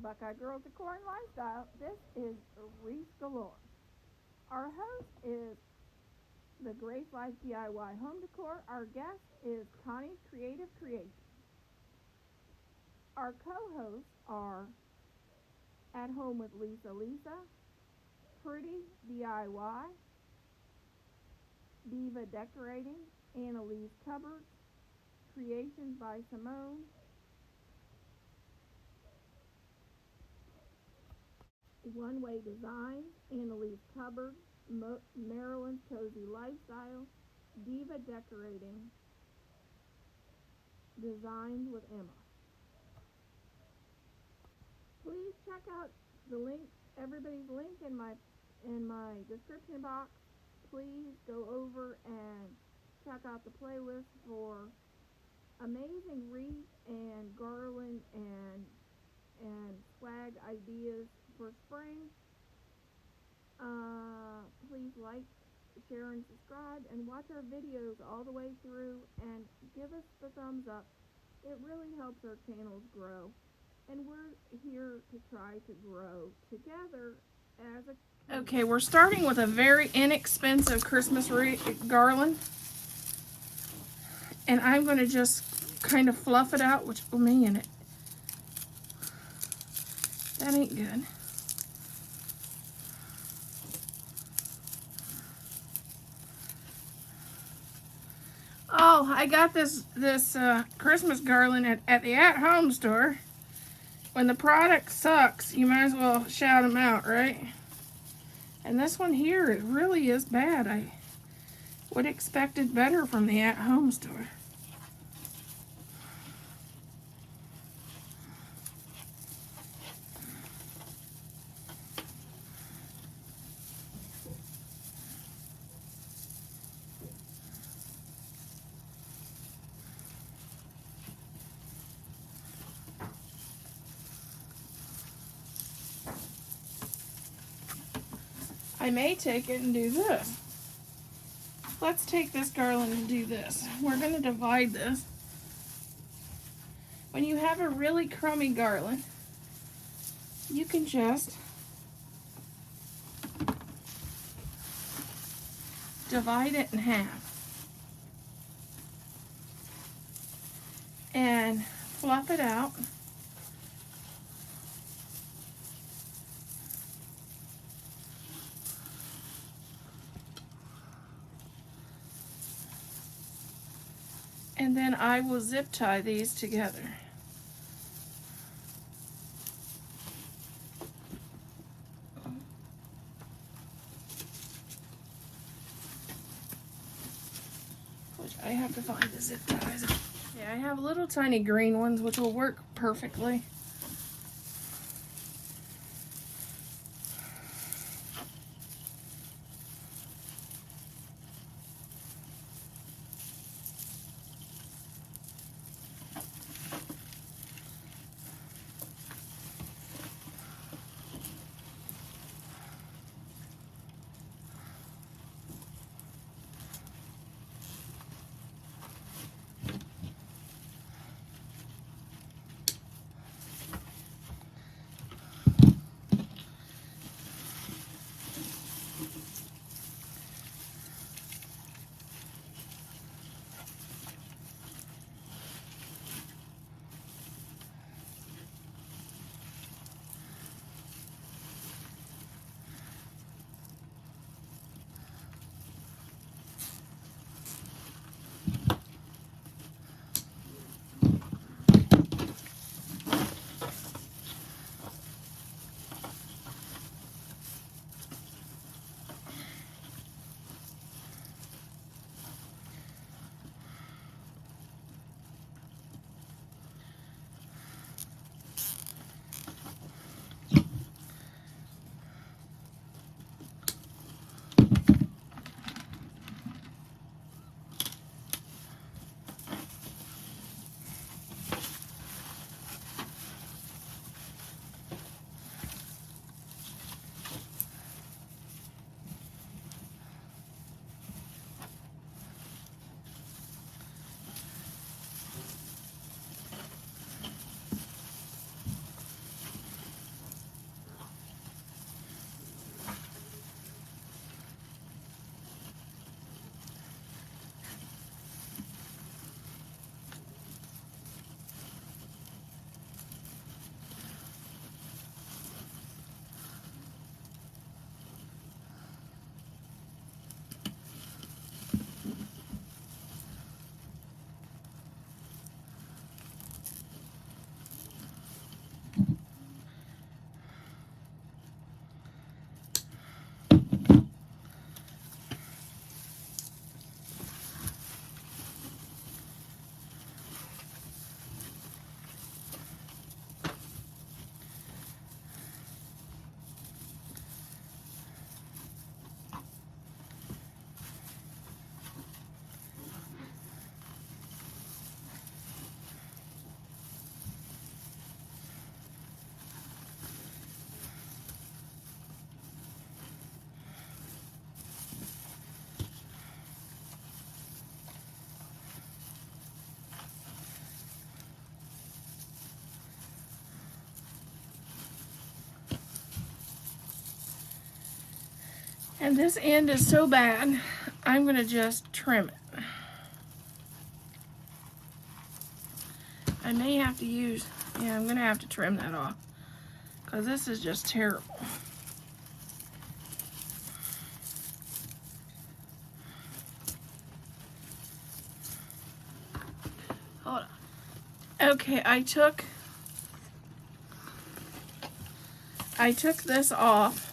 Buckeye Girls Decor and Lifestyle. This is wreath galore. Our host is the Grace Life DIY Home Decor. Our guest is Connie's Creative Creations. Our co-hosts are At Home with Lisa, Pretty DIY, Diva Decorating, Annalise Cupboards, Creations by Simone, One Way Design, Annalise Cupboard, Maryland's Cozy Lifestyle, Diva Decorating, Designs with Emma. Please check out the link, everybody's link in my description box. Please go over and check out the playlist for amazing wreath and garland and swag ideas for spring. Please like, share, and subscribe, and watch our videos all the way through, and give us the thumbs up. It really helps our channels grow, and we're here to try to grow together as a... Okay, we're starting with a very inexpensive Christmas garland, and I'm going to just kind of fluff it out, which, oh man, that ain't good. Oh, I got this Christmas garland at the at-home store. When the product sucks, you might as well shout them out, right? And this one here, it really is bad. I would expect it better from the at-home store. I may take it and do this. Let's take this garland and do this. We're going to divide this. When you have a really crummy garland, you can just divide it in half and fluff it out. And then I will zip tie these together. Which I have to find the zip ties. Yeah, I have little tiny green ones which will work perfectly. And this end is so bad, I'm going to just trim it. I may have to use, yeah, I'm going to have to trim that off because this is just terrible. Hold on. Okay, I took this off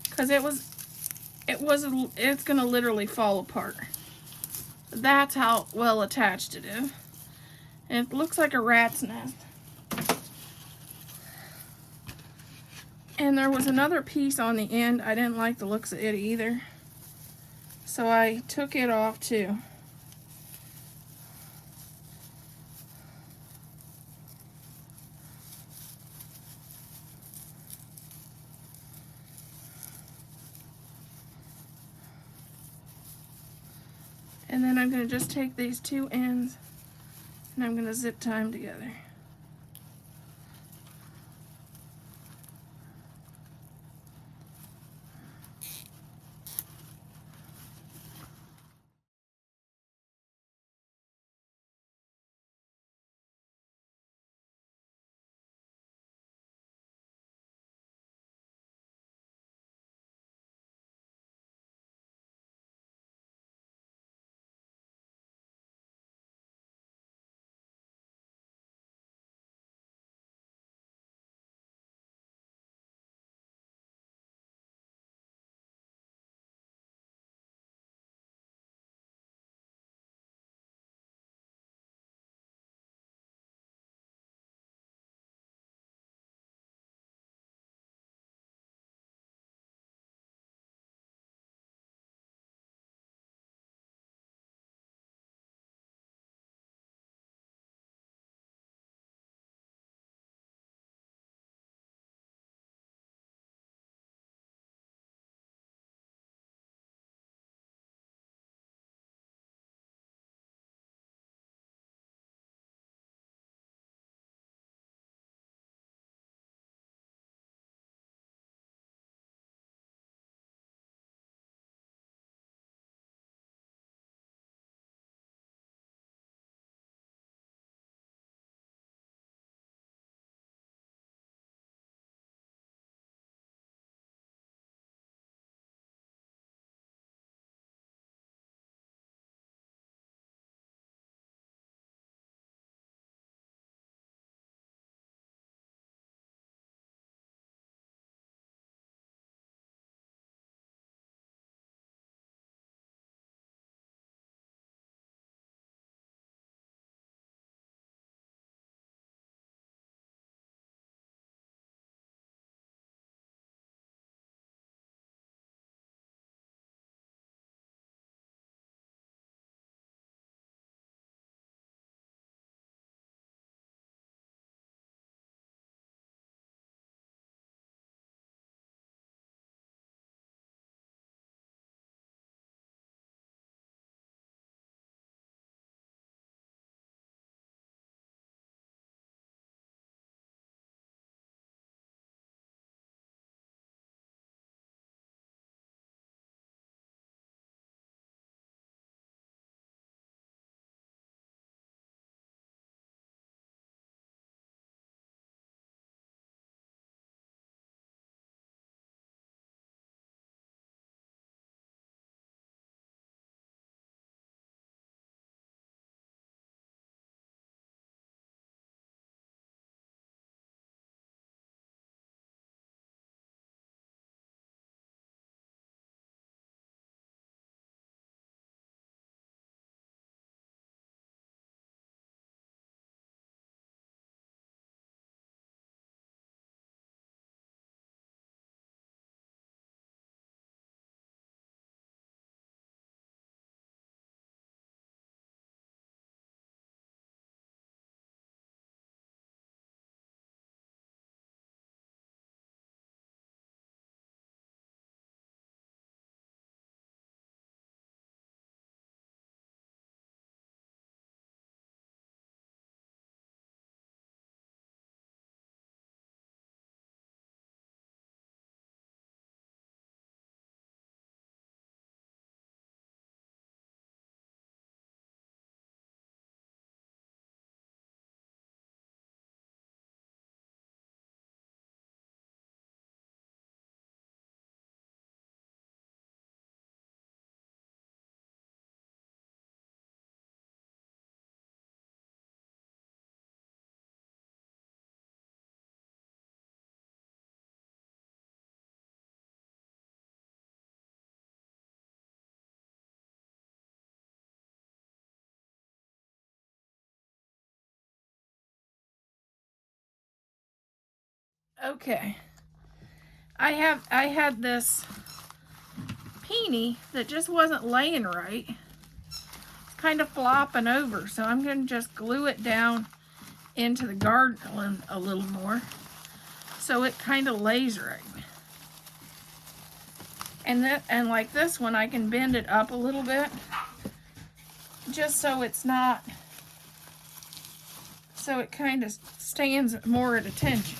because it's going to literally fall apart. That's how well attached it is. And it looks like a rat's nest. And there was another piece on the end. I didn't like the looks of it either. So I took it off too. And then I'm going to just take these two ends and I'm going to zip tie them together. Okay. I had this peony that just wasn't laying right. It's kind of flopping over, so I'm going to just glue it down into the garland a little more so it kind of lays right. And like this one, I can bend it up a little bit just so it's not, so it kind of stands more at attention.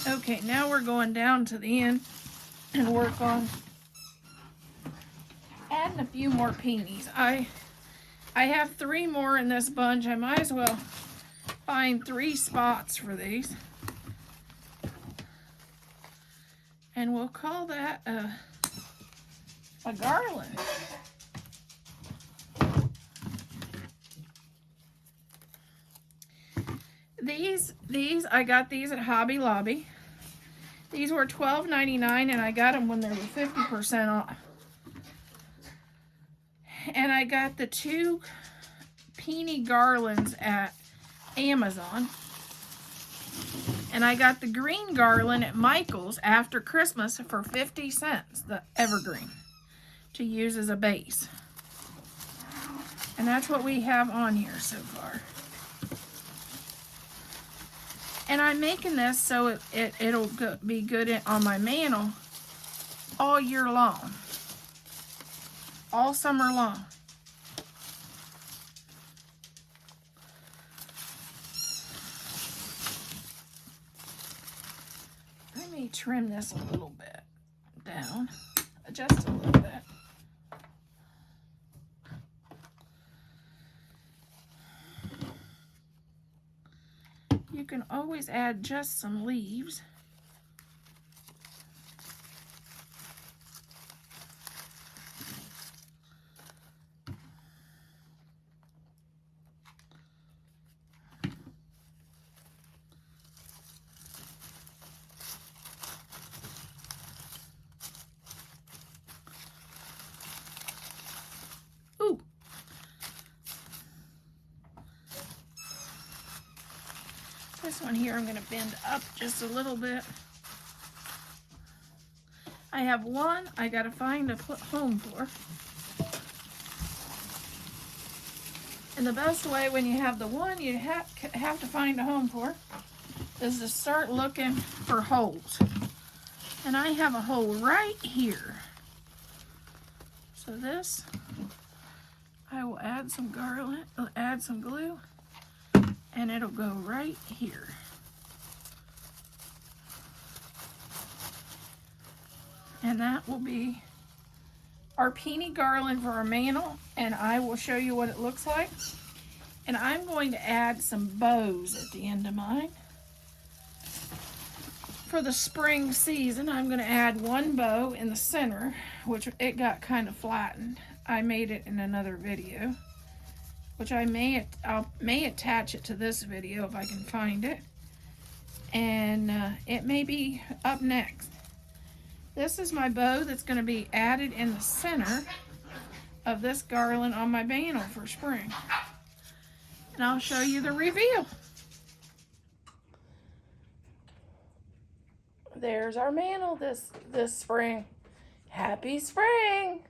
Okay, now we're going down to the end and work on adding a few more peonies. I have 3 more in this bunch. I might as well find 3 spots for these. And we'll call that a garland. These I got these at Hobby Lobby. These were $12.99 and I got them when they were 50% off. And I got the 2 peony garlands at Amazon. And I got the green garland at Michael's after Christmas for 50 cents, the evergreen, to use as a base. And that's what we have on here so far. And I'm making this so it'll be good on my mantel all year long, all summer long. Let me trim this a little bit down, just a little bit. You can always add just some leaves. Ooh. This one here I'm going to bend up just a little bit. I have one I got to find a home for. And the best way when you have the one you have to find a home for is to start looking for holes. And I have a hole right here. So this, I will add some garland, add some glue, and it'll go right here. And that will be our peony garland for our mantel, and I will show you what it looks like. And I'm going to add some bows at the end of mine. For the spring season, I'm going to add 1 bow in the center, which it got kind of flattened. I made it in another video, which I may attach it to this video if I can find it. And it may be up next. This is my bow that's going to be added in the center of this garland on my mantel for spring. And I'll show you the reveal. There's our mantel this spring. Happy spring!